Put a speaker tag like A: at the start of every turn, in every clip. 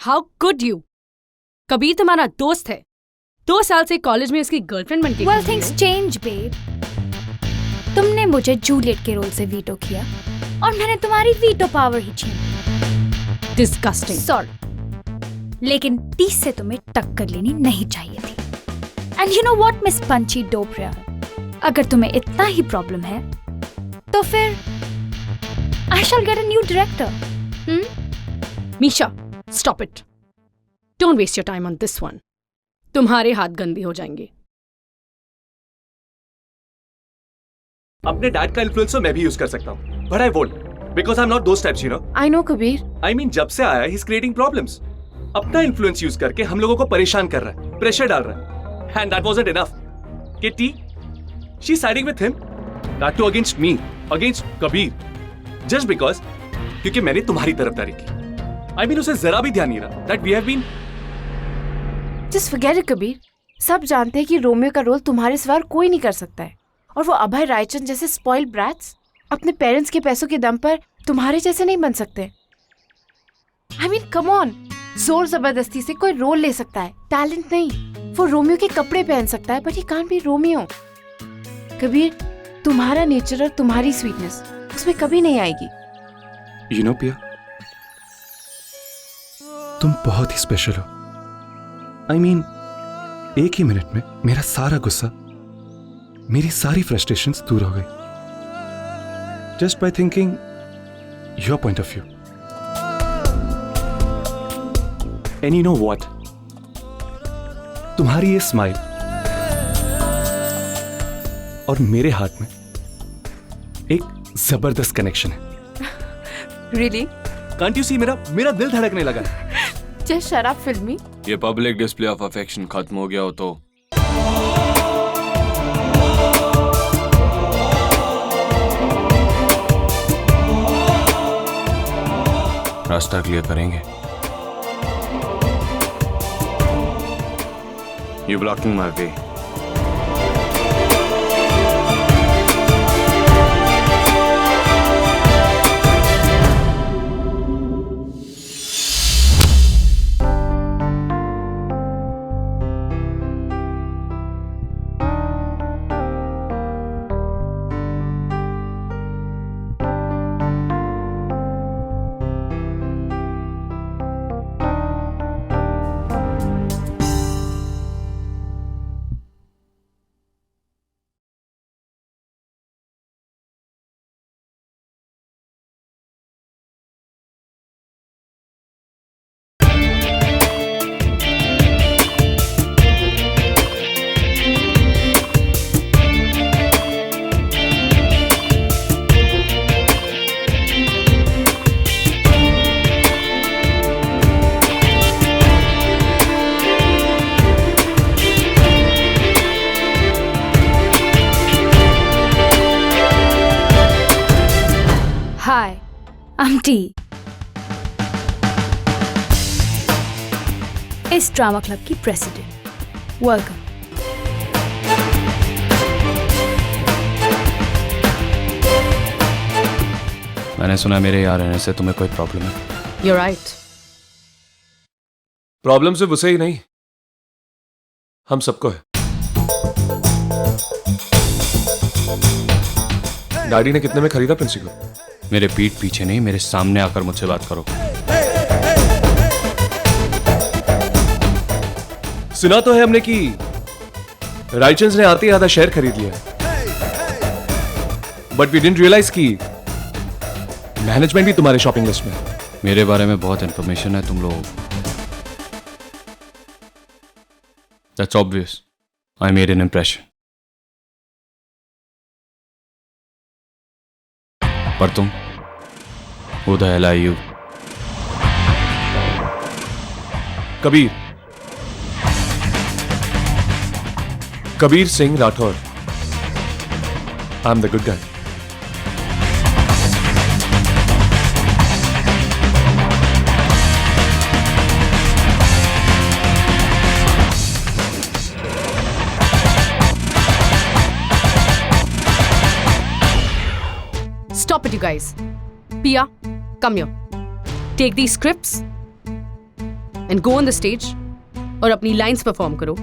A: How could you? Kabir तुम्हारा दोस्त है, 2 साल से कॉलेज में उसकी गर्लफ्रेंड बन के।
B: Well, things change, babe. तुमने मुझे जूलियट के रोल से वीटो किया और मैंने तुम्हारी वीटो पावर ही छीनी।
A: डिस्गस्टिंग।
B: सॉरी, लेकिन 30 से तुम्हें टक्कर लेनी नहीं चाहिए थी। And you know what miss Panchi Doparia, अगर तुम्हें इतना ही प्रॉब्लम है तो फिर I shall get a new director.
A: Misha, stop it. Don't waste your time on this one. तुम्हारे हाथ गंदे हो जाएंगे।
C: अपने डैड का इन्फ्लुएंस मैं भी यूज कर सकता हूँ, but I won't because I am not those types, you know.
D: I know Kabir.
C: I mean जब से आया ही इज क्रिएटिंग प्रॉब्लम्स। अपना इन्फ्लुएंस यूज करके हम लोगों को परेशान कर रहा है, प्रेशर डाल रहा है। And that wasn't enough. Kitty, she is siding with him, that too against me, against Kabir, just because क्योंकि मैंने तुम्हारी तरफदारी की। आई मीन उसे जरा भी ध्यान नहीं रहा that we have been.
D: Just forget it Kabir. सब जानते हैं कि रोमियो का रोल तुम्हारे सिवा कोई नहीं कर सकता है, और वो अभय रायचंद जैसे स्पॉइल्ड ब्रैट्स अपने पेरेंट्स के पैसों के दम पर तुम्हारे जैसे नहीं बन सकते। आई मीन कम ऑन, जोर जबरदस्ती से कोई रोल ले सकता है, टैलेंट नहीं। वो रोमियो के कपड़े पहन सकता है, but he can't be Romeo. Kabir, तुम्हारा नेचर और तुम्हारी स्वीटनेस उसमें कभी नहीं आएगी।
C: यू नो पिया, तुम बहुत ही स्पेशल हो। आई मीन एक ही मिनट में मेरा सारा गुस्सा, मेरी सारी फ्रस्ट्रेशंस दूर हो गई just by thinking your point of view. And you know what, तुम्हारी ये स्माइल और मेरे हाथ में एक जबरदस्त कनेक्शन है।
D: रियली?
C: कांट यू सी, मेरा दिल धड़कने लगा है।
D: जस्ट शट अप फिल्मी।
E: ये पब्लिक डिस्प्ले ऑफ अफेक्शन खत्म हो गया हो तो रास्ता क्लियर करेंगे। You blocking my way.
B: Hi, I'm T. इस ड्रामा क्लब की प्रेसिडेंट। वेलकम।
E: मैंने सुना मेरे यहाँ रहने से तुम्हें कोई प्रॉब्लम है।
A: You're right.
C: प्रॉब्लम सिर्फ उसे ही नहीं, हम सबको है। डैडी ने कितने में खरीदा प्रिंसी को?
E: मेरे पीठ पीछे नहीं, मेरे सामने आकर मुझसे बात करो।
C: सुना तो है हमने कि रायचंद ने आते ही आधा शेयर खरीद लिया, बट वी डिडंट रियलाइज कि मैनेजमेंट भी तुम्हारे शॉपिंग लिस्ट में है।
E: मेरे बारे में बहुत इंफॉर्मेशन है तुम लोग। That's obvious. I made an impression. पर तुम Who the hell are you?
C: Kabir Singh Rathore. I'm the good guy.
A: Stop it, you guys. Pia, come here. Take these scripts and go on the stage और अपनी lines perform करो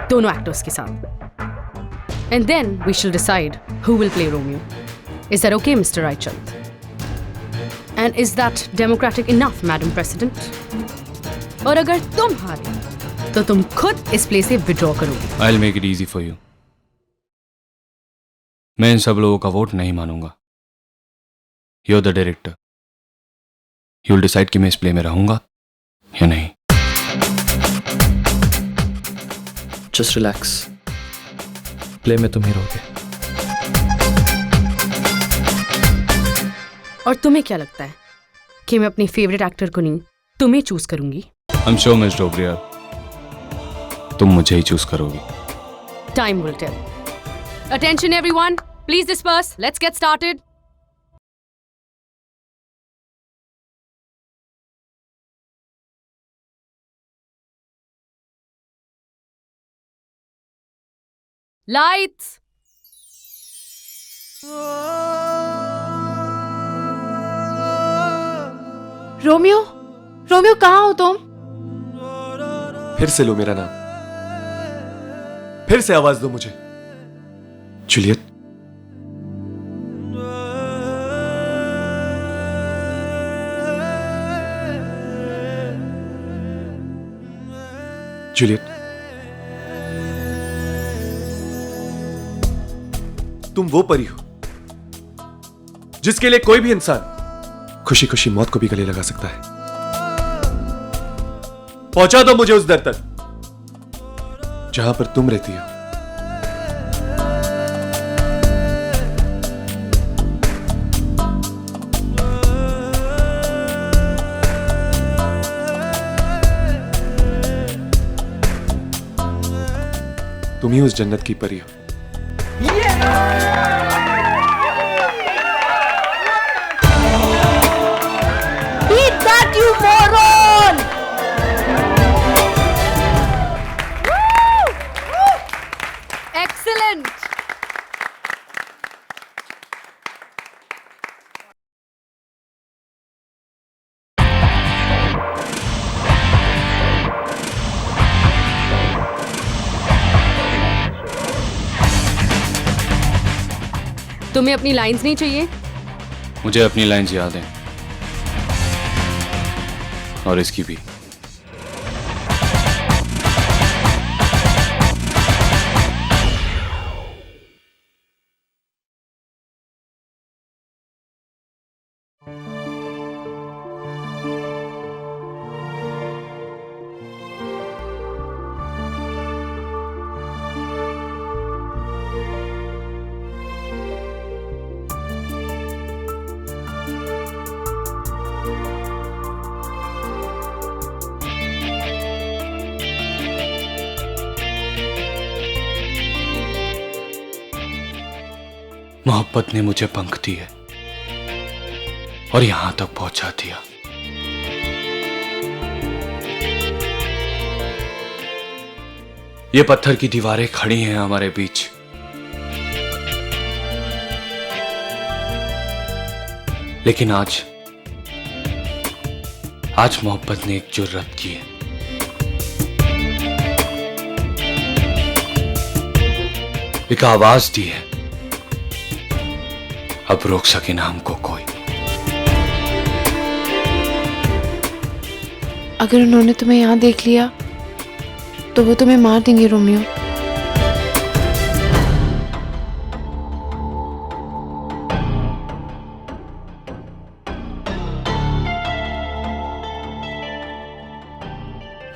A: दोनों actors के साथ. And then we शिल decide who will play Romeo. Is that okay mister Raichand? And is that democratic enough madam president? और अगर तुम हारे तो तुम खुद इस प्ले से विड्रॉ करोगे.
E: I'll make it easy for you. मैं इन सब लोगों का वोट नहीं मानूंगा. You're the director. You'll decide कि मैं इस प्ले में रहूंगा या नहीं.
F: Just relax. प्ले में तुम ही रहोगे.
A: और तुम्हें क्या लगता है कि मैं अपने फेवरेट एक्टर को नहीं तुम्हें चूज करूंगी?
E: I'm sure Miss Dobriyar, तुम मुझे ही चूज करोगी.
A: Time will tell. Attention everyone, please disperse. Let's get started. Lights.
D: Romeo, Romeo कहाँ हो तुम?
C: फिर से लो मेरा नाम. फिर से आवाज दो मुझे. जूलियट. जूलियट, तुम वो परी हो जिसके लिए कोई भी इंसान खुशी खुशी मौत को भी गले लगा सकता है. पहुंचा दो मुझे उस दर तक जहां पर तुम रहती हो. तुम ही उस जन्नत की परी हो.
D: Beat that, you moron!
A: Excellent. तुम्हें अपनी लाइंस नहीं चाहिए?
E: मुझे अपनी लाइंस याद हैं और इसकी भी. मोहब्बत ने मुझे पंख दिए और यहां तक पहुंचा दिया. ये पत्थर की दीवारें खड़ी हैं हमारे बीच. लेकिन आज मोहब्बत ने एक जुर्रत की है. एक आवाज दी है. अब रोक सके ना हमको कोई.
D: अगर उन्होंने तुम्हें यहाँ देख लिया तो वो तुम्हें मार देंगे रोमियो.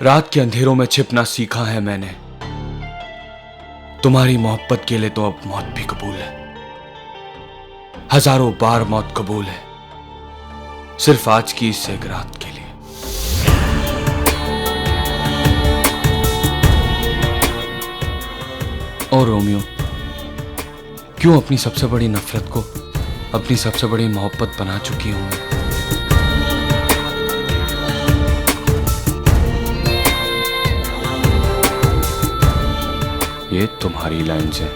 E: रात के अंधेरों में छिपना सीखा है मैंने. तुम्हारी मोहब्बत के लिए तो अब मौत भी कबूल है. हजारों बार मौत कबूल है सिर्फ आज की इस एक रात के लिए. और रोमियो, क्यों अपनी सबसे बड़ी नफरत को अपनी सबसे बड़ी मोहब्बत बना चुकी हूं. ये तुम्हारी लाइन्स है.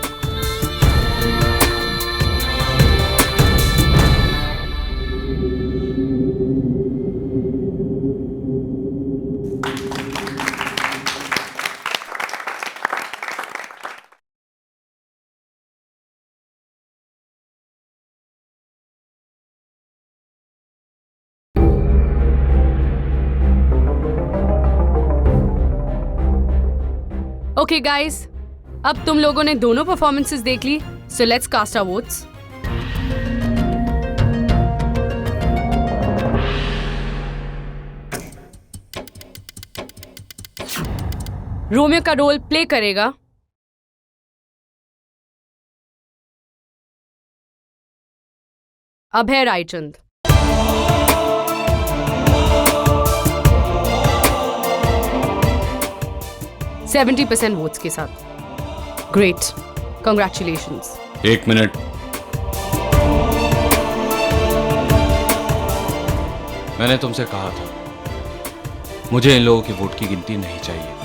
A: ओके गाइस, अब तुम लोगों ने दोनों परफॉर्मेंसेस देख ली, so let's cast our votes. Romeo का रोल प्ले करेगा अभय रायचंद। %70 वोट्स के साथ। Great, congratulations.
E: 1 मिनट। मैंने तुमसे कहा था मुझे इन लोगों की वोट की गिनती नहीं चाहिए।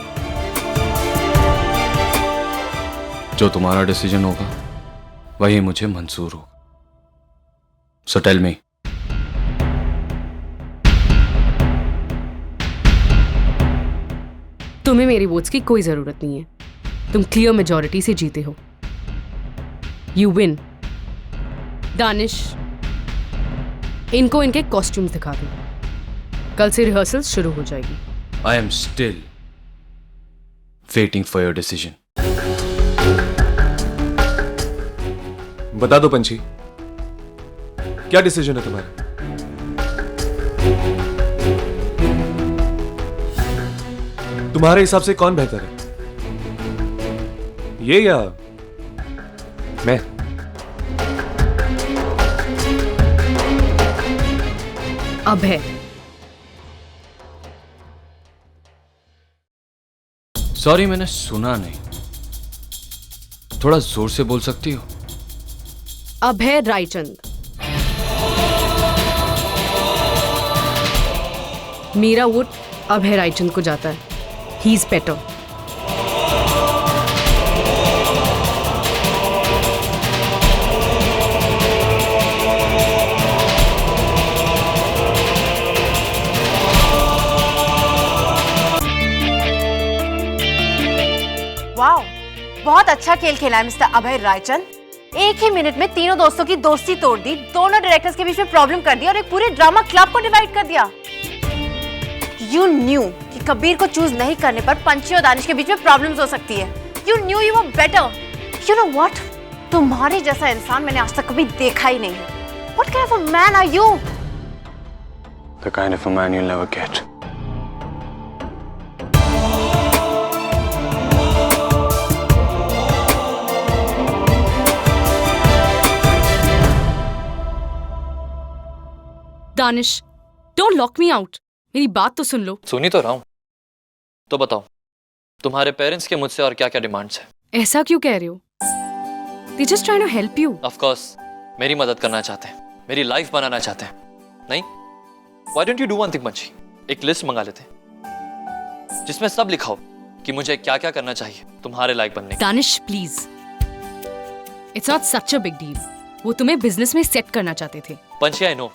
E: जो तुम्हारा डिसीजन होगा वही मुझे मंजूर होगा। सो टेल मी,
A: तुम्हें मेरी वोट्स की कोई जरूरत नहीं है। तुम क्लियर मेजॉरिटी से जीते हो। You win. दानिश, इनको इनके कॉस्ट्यूम्स दिखा दो। कल से रिहर्सल शुरू हो जाएगी।
E: I am still waiting for your decision.
C: बता दो पंछी, क्या डिसीजन है तुम्हारा? तुम्हारे हिसाब से कौन बेहतर है, ये या मैं?
A: अभय।
E: सॉरी, मैंने सुना नहीं। थोड़ा जोर से बोल सकती हो?
A: अभय रायचंद। मेरा वोट अभय रायचंद को जाता है। He is better.
D: वाओ, बहुत अच्छा खेल खेला है मिस्टर अभय रायचंद। एक ही मिनट में तीनों दोस्तों की दोस्ती तोड़ दी, दोनों डायरेक्टर्स के बीच में प्रॉब्लम कर दिया और एक पूरे ड्रामा क्लब को डिवाइड कर दिया। यू न्यू कि कबीर को चूज नहीं करने पर पंछी और दानिश के बीच में प्रॉब्लम्स हो सकती है। You new you were better. You know what, तुम्हारे जैसा इंसान मैंने आज तक कभी देखा ही नहीं है। What kind of a man are you?
E: The kind of a man you'll never get.
A: Danish, don't lock me out. मेरी बात तो सुन लो।
F: सुनी तो रहा हूं। तो बताओ, तुम्हारे पेरेंट्स के मुझसे और क्या क्या डिमांड्स हैं?
A: ऐसा क्यों कह रहे हो? They just trying to help you.
F: Of course मेरी मदद करना चाहते हैं, मेरी लाइफ बनाना चाहते हैं। नहीं, why don't you do one thing पंछी, एक लिस्ट मंगा लेते हैं जिसमें सब लिखा हो कि मुझे क्या क्या करना चाहिए तुम्हारे लायक बनने के।
A: Danish please, it's not such a big deal. वो तुम्हें बिजनेस में सेट करना चाहते थे।
F: पंछी, आई नो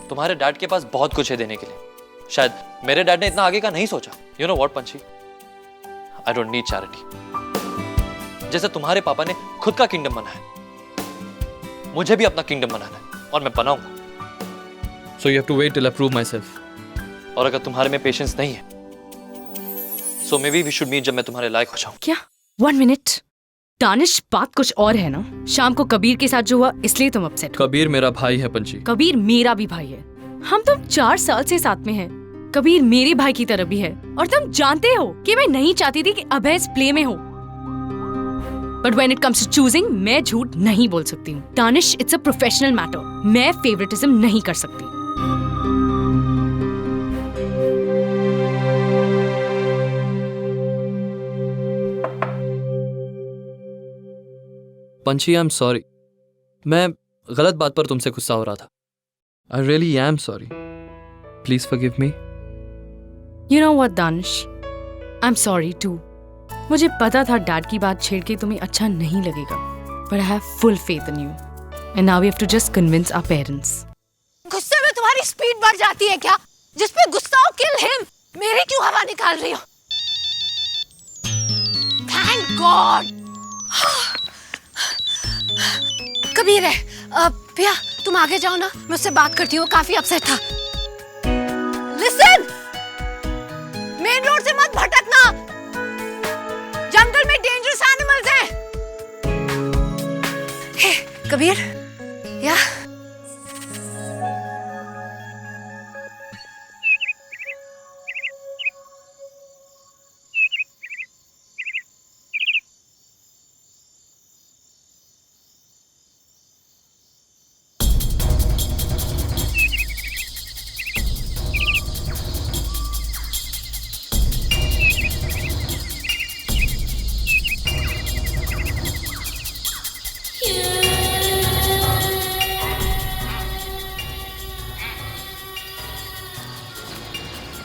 F: तुम्हारे डैड के पास बहुत कुछ है देने के लिए। शायद मेरे डैड ने इतना आगे का नहीं सोचा। यू नो व्हाट पंछी, आई डोंट नीड चैरिटी। जैसे तुम्हारे पापा ने खुद का किंगडम बनाया, मुझे भी अपना किंगडम बनाना है और मैं बनाऊंगा। So you have to wait till I prove myself. और अगर तुम्हारे में पेशेंस नहीं है, so maybe we should meet जब मैं तुम्हारे लायक हो जाऊं।
A: क्या? 1 मिनट दानिश, बात कुछ और है ना। शाम को कबीर के साथ जो हुआ इसलिए तुम अपसेट हो।
F: कबीर मेरा भाई है पंछी।
A: कबीर मेरा भी भाई है। हम तुम 4 साल से साथ में हैं। कबीर मेरे भाई की तरह भी है और तुम जानते हो कि मैं नहीं चाहती थी कि अभय इस प्ले में हो। But when it comes to choosing, मैं झूठ नहीं बोल सकती हूँ। Danish, it's a professional matter. मैं फेवरेटिज्म नहीं कर सकती।
F: पंछी, आई एम सॉरी। मैं गलत बात पर तुमसे गुस्सा हो रहा था। I really am sorry. Please forgive me.
A: You know what, Danish? I'm sorry too. मुझे पता था डैड की बात छेड़ के तुम्हें अच्छा नहीं लगेगा, but I have full faith in you. And now we have to just convince our parents.
G: गुस्से में तुम्हारी स्पीड बढ़ जाती है क्या? जिस पे गुस्सा हो, kill him. मेरी क्यों हवा निकाल रही हो? Thank God. कबीर है। भैया तुम आगे जाओ ना, मैं उससे बात करती हूँ, काफी अपसेट था। लिसन, मेन रोड से मत भटकना, जंगल में डेंजरस एनिमल्स हैं। हे कबीर, या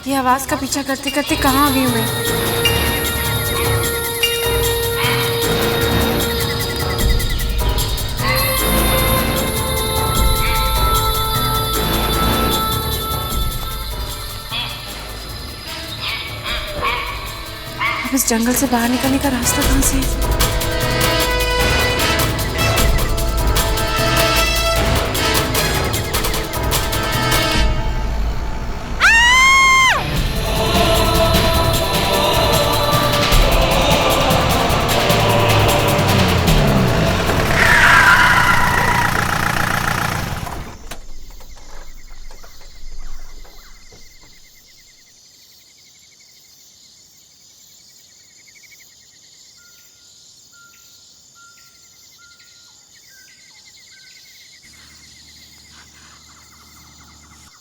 D: ये आवाज का पीछा करते करते कहाँ आ गई हूँ मैं? अब इस जंगल से बाहर निकलने का रास्ता कहाँ से है?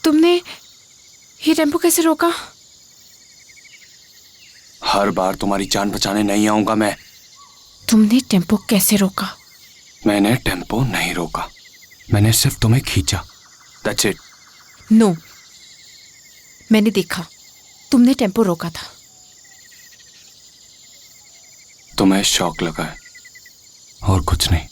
D: तुमने ये टेम्पो कैसे रोका?
E: हर बार तुम्हारी जान बचाने नहीं आऊंगा मैं।
D: तुमने टेम्पो कैसे रोका?
E: मैंने टेम्पो नहीं रोका, मैंने सिर्फ तुम्हें खींचा। That's it.
D: नो, मैंने देखा, तुमने टेम्पो रोका था।
E: तुम्हें शौक लगा है और कुछ नहीं।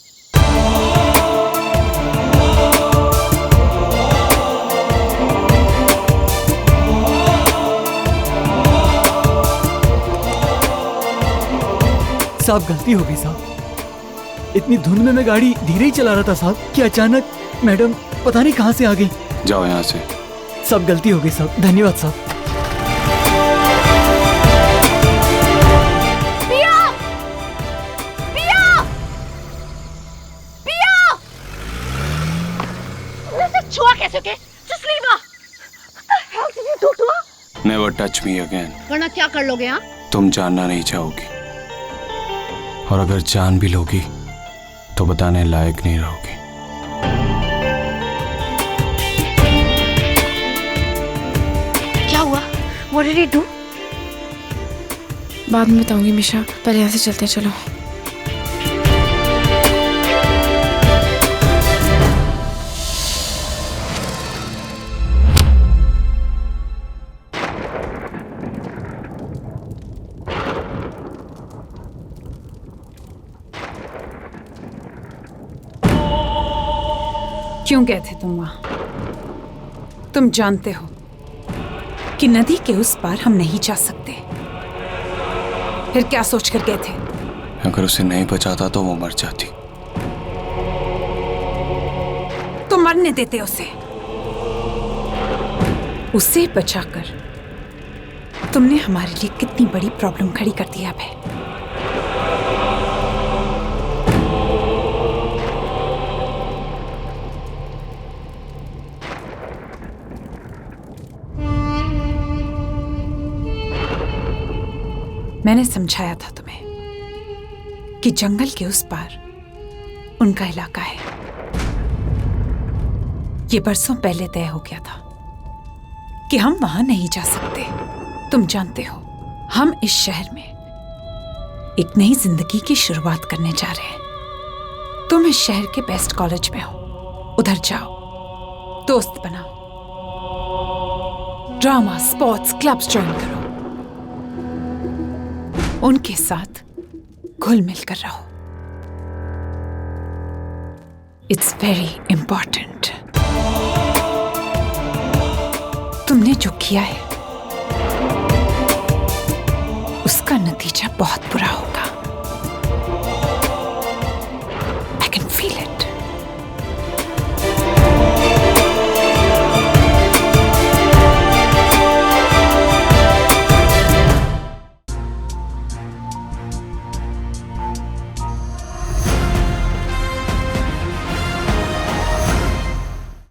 H: साहब गलती हो गई साहब, इतनी धुंध में मैं गाड़ी धीरे ही चला रहा था साहब कि अचानक मैडम पता नहीं कहां से आ गई।
E: जाओ यहाँ से।
H: सब गलती हो गई साहब, धन्यवाद साहब।
G: पिया! पिया! पिया! तुमने उसे छुआ कैसे के? Just leave her! What the hell did you do to her?
E: Never touch me again.
G: वरना क्या कर लोगे हाँ?
E: तुम जानना नहीं चाहोगी, और अगर जान भी लोगी तो बताने लायक नहीं रहोगी।
G: क्या हुआ? What did he do?
D: बाद में बताऊंगी मिशा, पहले यहाँ से चलते हैं, चलो।
I: क्यों गए थे तुम वहां? तुम जानते हो कि नदी के उस पार हम नहीं जा सकते। फिर क्या सोचकर गए थे?
E: अगर उसे नहीं बचाता तो वो मर जाती।
I: तो मरने देते उसे। उसे बचाकर तुमने हमारे लिए कितनी बड़ी प्रॉब्लम खड़ी कर दी अब है। मैंने समझाया था तुम्हें कि जंगल के उस पार उनका इलाका है। ये बरसों पहले तय हो गया था कि हम वहां नहीं जा सकते। तुम जानते हो, हम इस शहर में एक नई जिंदगी की शुरुआत करने जा रहे हैं। तुम इस शहर के बेस्ट कॉलेज में हो, उधर जाओ, दोस्त बनाओ, ड्रामा, स्पोर्ट्स, क्लब्स ज्वाइन करो, उनके साथ घुल मिल कर रहो। It's very important. तुमने जो किया है नतीजा बहुत बुरा होगा।